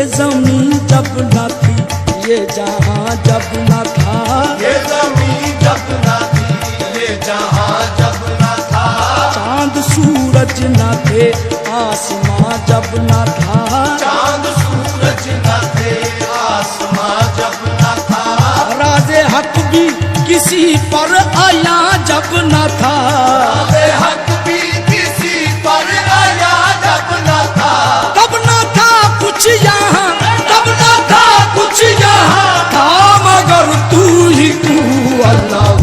ये ज़मीं जब न थी, ये जहां जब न था, ये ज़मीं जब न थी, ये जहां जब न था, चांद सूरज न थे, आसमां जब न था, चांद सूरज न थे, आसमां जब न था, राज़े हक भी किसी पर आया जब न था, राज़े हक भी किसी पर आया जब न था, तब न था कुछ यहाँ, तब न था कुछ यहाँ, था मगर तू ही तू अल्लाह।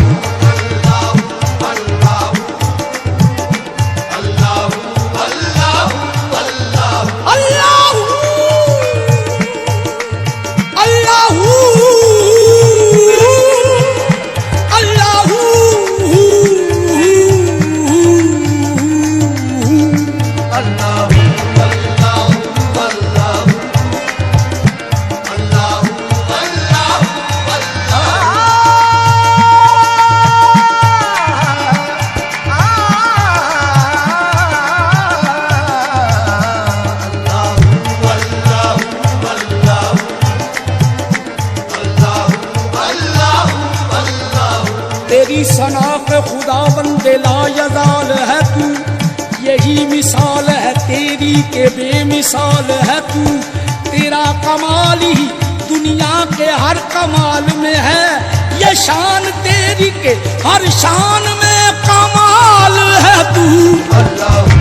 तेरी सनाख खुदा बंदे लायज़ाल है तू, यही मिसाल है तेरी के बेमिसाल है तू, तेरा कमाल ही दुनिया के हर कमाल में है, ये शान तेरी के हर शान में कमाल है तू। अल्लाह